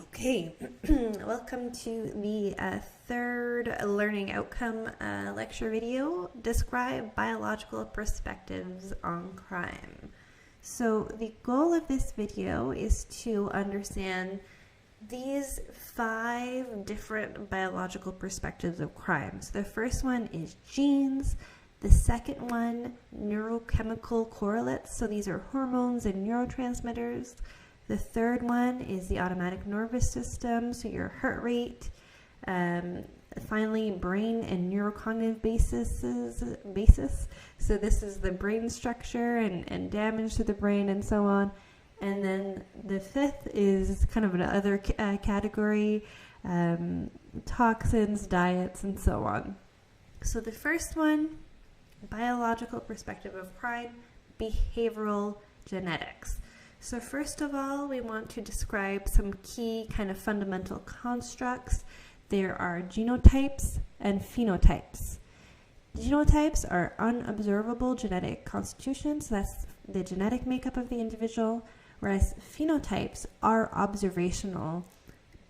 Okay, welcome to the third learning outcome lecture video, Describe Biological Perspectives on Crime. So the goal of this video is to understand these 5 different biological perspectives of crime. So the first one is genes, the second one, neurochemical correlates, so these are hormones and neurotransmitters. The third one is the autonomic nervous system, so your heart rate. Finally, brain and neurocognitive basis. So this is the brain structure and damage to the brain and so on. And then the fifth is kind of another category, toxins, diets, and so on. So the first one, biological perspective of crime, behavioral genetics. So first of all, we want to describe some key kind of fundamental constructs. There are genotypes and phenotypes. Genotypes are unobservable genetic constitutions, so that's the genetic makeup of the individual, whereas phenotypes are observational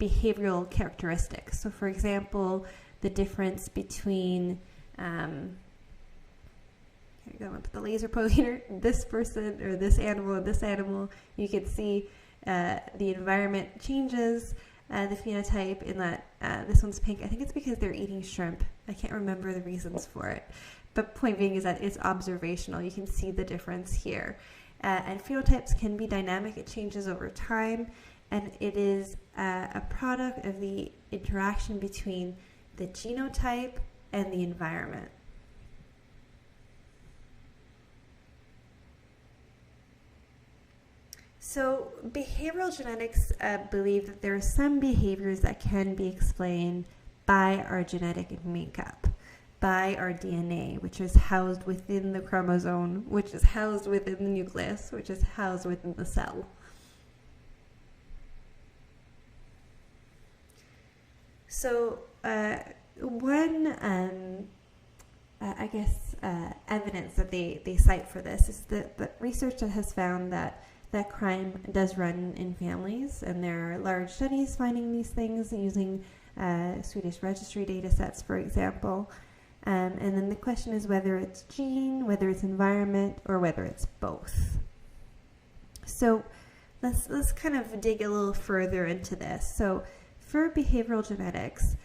behavioral characteristics. So for example, the difference between here we go, with the laser pointer, this person or this animal and this animal, you can see the environment changes the phenotype in that this one's pink. I think it's because they're eating shrimp. I can't remember the reasons for it. But point being is that it's observational. You can see the difference here. And phenotypes can be dynamic. It changes over time. And it is a product of the interaction between the genotype and the environment. So behavioral genetics believe that there are some behaviors that can be explained by our genetic makeup, by our DNA, which is housed within the chromosome, which is housed within the nucleus, which is housed within the cell. So one, evidence that they cite for this is that research that has found that crime does run in families, and there are large studies finding these things using Swedish registry data sets, for example. And then the question is whether it's gene, whether it's environment, or whether it's both. So let's kind of dig a little further into this. So for behavioral genetics,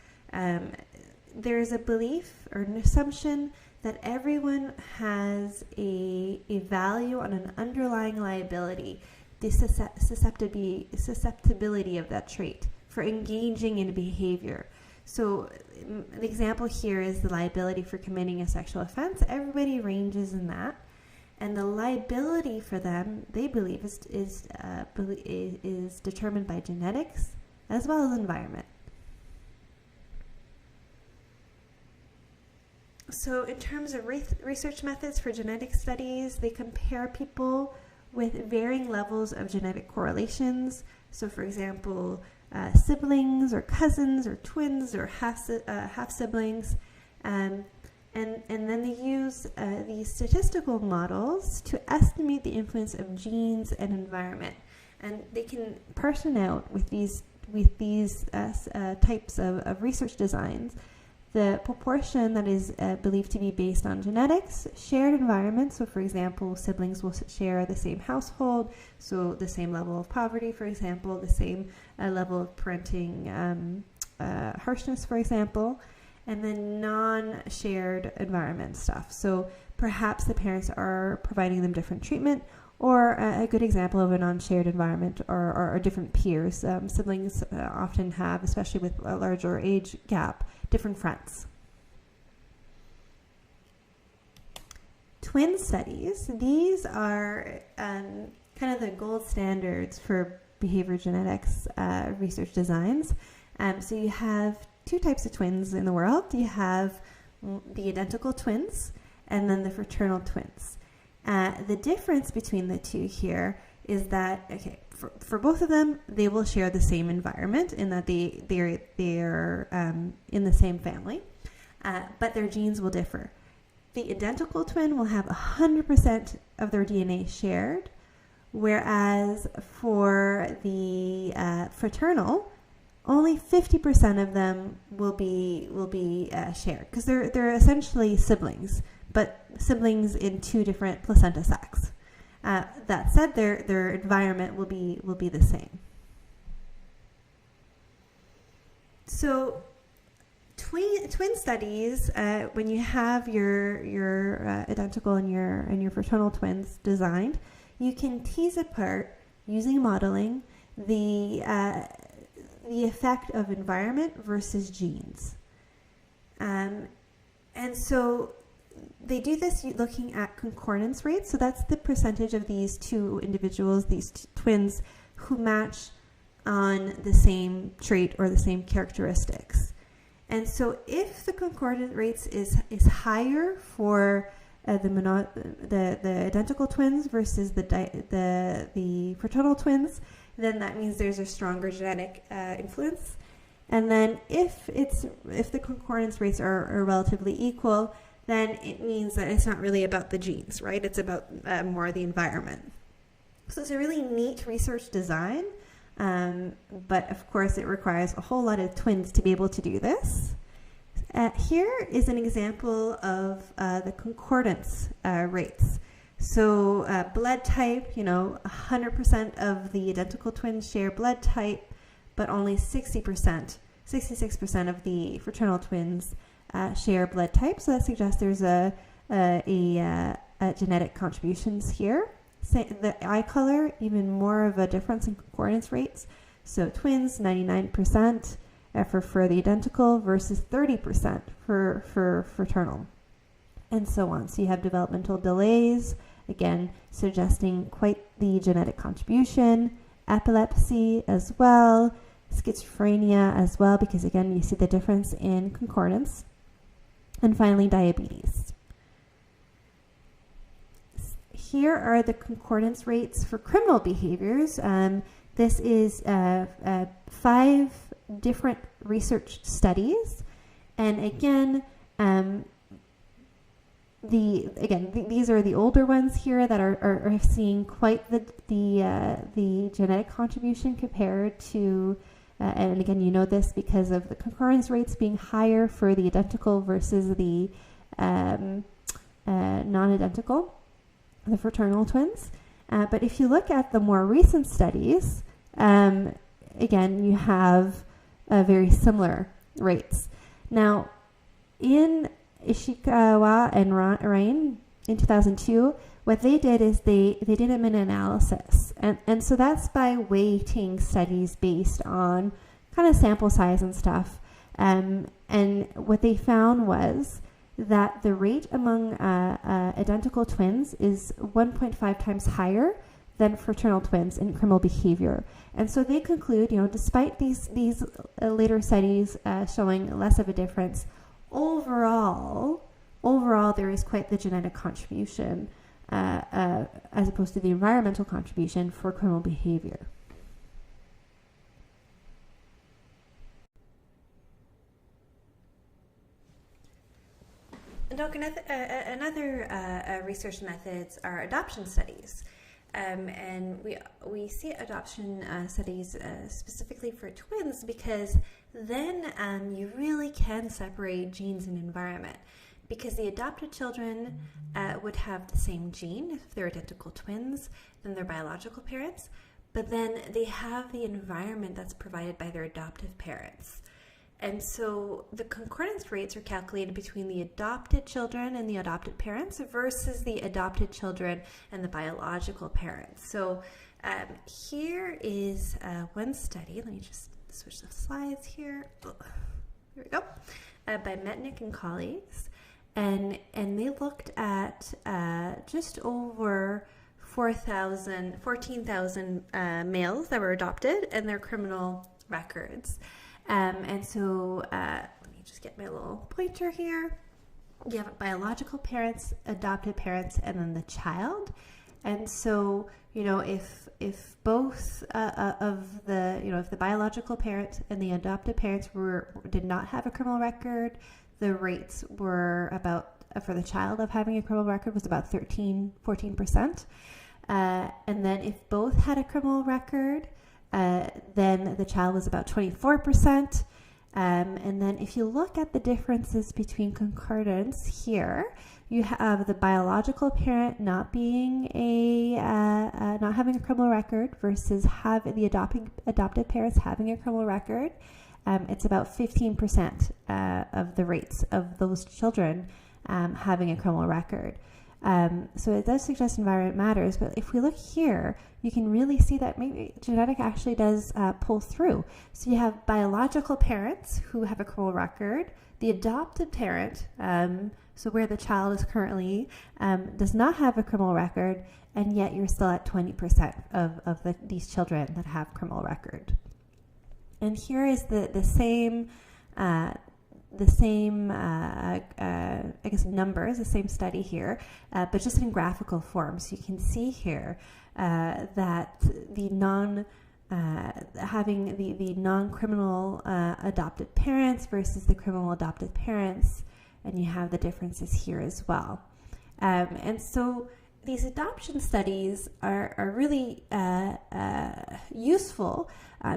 there's a belief or an assumption that everyone has a value on an underlying liability, the susceptibility of that trait for engaging in behavior. So the example here is the liability for committing a sexual offense. Everybody ranges in that. And the liability for them, they believe, is determined by genetics as well as environment. So in terms of research methods for genetic studies, they compare people with varying levels of genetic correlations. So for example, siblings or cousins or twins or half siblings. And then they use these statistical models to estimate the influence of genes and environment. And they can parse out with these types of research designs the proportion that is believed to be based on genetics, shared environment. So for example, siblings will share the same household, so the same level of poverty, for example, the same level of parenting harshness, for example, and then non-shared environment stuff. So perhaps the parents are providing them different treatment, or a good example of a non-shared environment are different peers. Siblings often have, especially with a larger age gap, different friends. Twin studies, these are kind of the gold standards for behavior genetics research designs. So you have 2 types of twins in the world. You have the identical twins and then the fraternal twins. The difference between the two here is that, okay, for both of them, they will share the same environment in that they're in the same family, but their genes will differ. The identical twin will have 100% of their DNA shared, whereas for the fraternal, only 50% of them will be shared, because they're essentially siblings, but siblings in two different placenta sacs. That said, their environment will be the same. So twin studies, when you have your identical and your fraternal twins designed, you can tease apart using modeling the effect of environment versus genes. And so they do this looking at concordance rates. So that's the percentage of these two individuals, these twins, who match on the same trait or the same characteristics. And so if the concordance rates is higher for the identical twins versus the fraternal twins, then that means there's a stronger genetic influence. And then if the concordance rates are relatively equal, then it means that it's not really about the genes, right? It's about more the environment. So it's a really neat research design, but of course it requires a whole lot of twins to be able to do this. Here is an example of the concordance rates. So blood type, 100% of the identical twins share blood type, but only 66% of the fraternal twins share blood type. So that suggests there's a genetic contributions here. The eye color, even more of a difference in concordance rates. So twins, 99% for the identical versus 30% for fraternal, and so on. So you have developmental delays, again, suggesting quite the genetic contribution, epilepsy as well, schizophrenia as well, because again, you see the difference in concordance, and finally, diabetes. Here are the concordance rates for criminal behaviors. This is 5 different research studies, and again, these are the older ones here that are seeing quite the genetic contribution compared to, and again, you know this because of the concordance rates being higher for the identical versus the non-identical, the fraternal twins. But if you look at the more recent studies, again, you have very similar rates. Now, in Ishikawa and Rain in 2002, what they did is they did a meta-analysis. And so that's by weighting studies based on kind of sample size and stuff. And what they found was that the rate among identical twins is 1.5 times higher than fraternal twins in criminal behavior. And so they conclude, despite these later studies showing less of a difference, overall there is quite the genetic contribution as opposed to the environmental contribution for criminal behavior. Another research methods are adoption studies. And we see adoption studies specifically for twins because then you really can separate genes and environment, because the adopted children would have the same gene if they're identical twins than their biological parents, but then they have the environment that's provided by their adoptive parents. And so the concordance rates are calculated between the adopted children and the adopted parents versus the adopted children and the biological parents. So here is one study. Let me just switch the slides here. Here we go. By Metnick and colleagues. And they looked at just over 14,000 males that were adopted and their criminal records. And so let me just get my little pointer here. You have biological parents, adopted parents, and then the child. And so, if both of the, if the biological parent and the adopted parents did not have a criminal record, the rates were about, for the child of having a criminal record was about 14%. And then if both had a criminal record, then the child was about 24%. And then if you look at the differences between concordance here, you have the biological parent not being not having a criminal record versus the adopted parents having a criminal record. It's about 15% of the rates of those children having a criminal record. So it does suggest environment matters, but if we look here, you can really see that maybe genetic actually does pull through. So you have biological parents who have a criminal record, the adopted parent, so where the child is currently, does not have a criminal record, and yet you're still at 20% of these children that have criminal record. And here is the same I guess numbers, the same study here, but just in graphical form. So you can see here that the having the non-criminal adopted parents versus the criminal adopted parents, and you have the differences here as well. And so these adoption studies are really useful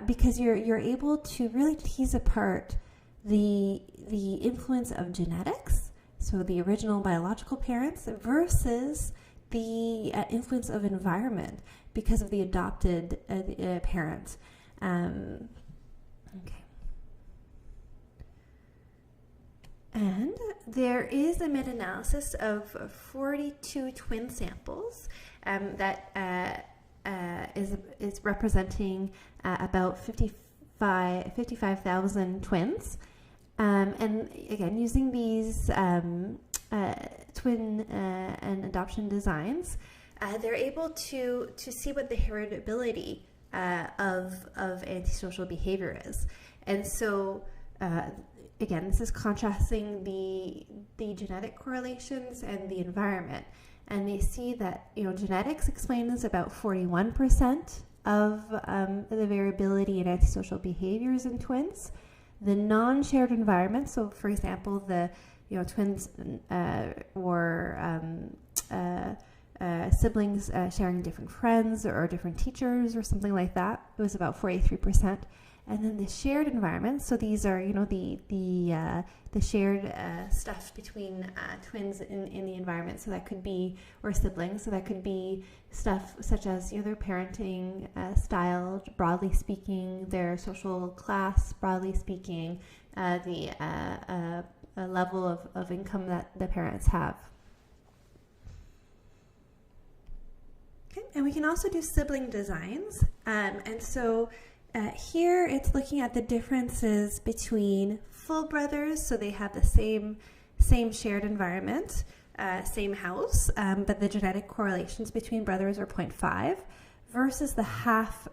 because you're able to really tease apart the influence of genetics, so the original biological parents, versus the influence of environment because of the adopted parent. Okay. And there is a meta-analysis of 42 twin samples that is representing about 55,000 twins. And again, using these twin and adoption designs, they're able to see what the heritability of antisocial behavior is. And so, again, this is contrasting the genetic correlations and the environment. And they see that, genetics explains about 41% of the variability in antisocial behaviors in twins. The non-shared environment, so for example, the twins or siblings sharing different friends or different teachers or something like that, it was about 43%. And then the shared environment, so these are the shared stuff between twins in the environment. So that could be, or siblings, so that could be stuff such as their parenting style, broadly speaking, their social class, broadly speaking, the level of income that the parents have. Okay, and we can also do sibling designs, and so here it's looking at the differences between full brothers, so they have the same shared environment, same house, but the genetic correlations between brothers are 0.5, versus the half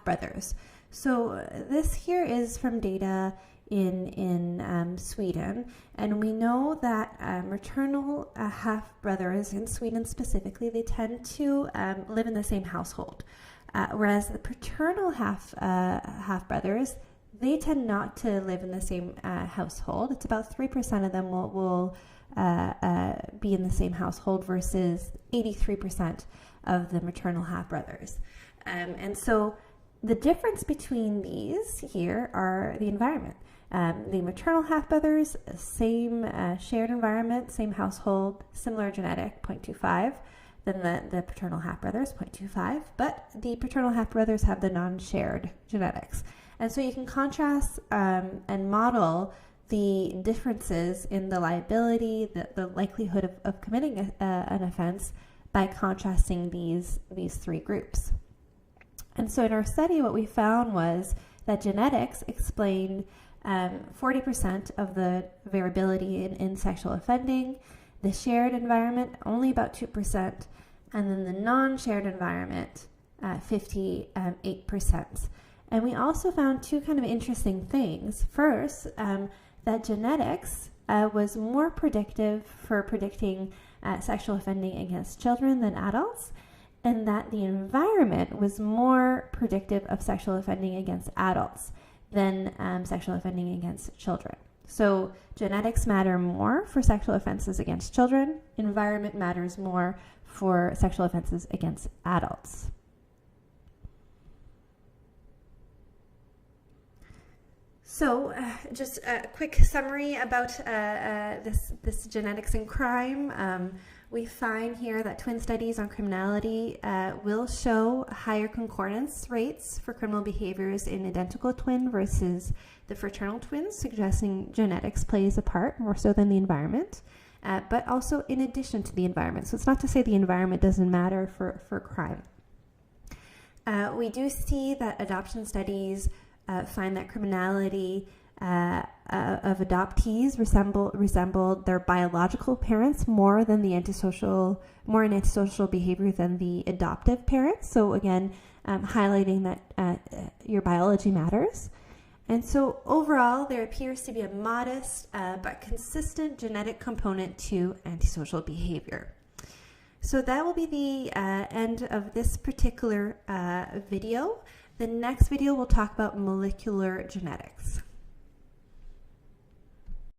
brothers. So this here is from data in Sweden, and we know that maternal half brothers in Sweden specifically, they tend to live in the same household. Whereas the paternal half brothers, they tend not to live in the same household. It's about 3% of them will be in the same household versus 83% of the maternal half brothers. And so the difference between these here are the environment. The maternal half brothers, same shared environment, same household, similar genetic, 0.25. Then the paternal half-brothers, 0.25, but the paternal half-brothers have the non-shared genetics. And so you can contrast and model the differences in the liability, the likelihood of committing an offense by contrasting these three groups. And so in our study, what we found was that genetics explained 40% of the variability in sexual offending, the shared environment, only about 2%, and then the non-shared environment, 58%. And we also found two kind of interesting things. First, that genetics was more predictive for predicting sexual offending against children than adults, and that the environment was more predictive of sexual offending against adults than sexual offending against children. So genetics matter more for sexual offenses against children. Environment matters more for sexual offenses against adults. So just a quick summary about this genetics in crime. We find here that twin studies on criminality will show higher concordance rates for criminal behaviors in identical twin versus the fraternal twins, suggesting genetics plays a part more so than the environment, but also in addition to the environment. So it's not to say the environment doesn't matter for crime. We do see that adoption studies find that criminality of adoptees resembled their biological parents more in antisocial behavior than the adoptive parents. So again, highlighting that your biology matters. And so overall, there appears to be a modest but consistent genetic component to antisocial behavior. So that will be the end of this particular video. The next video will talk about molecular genetics.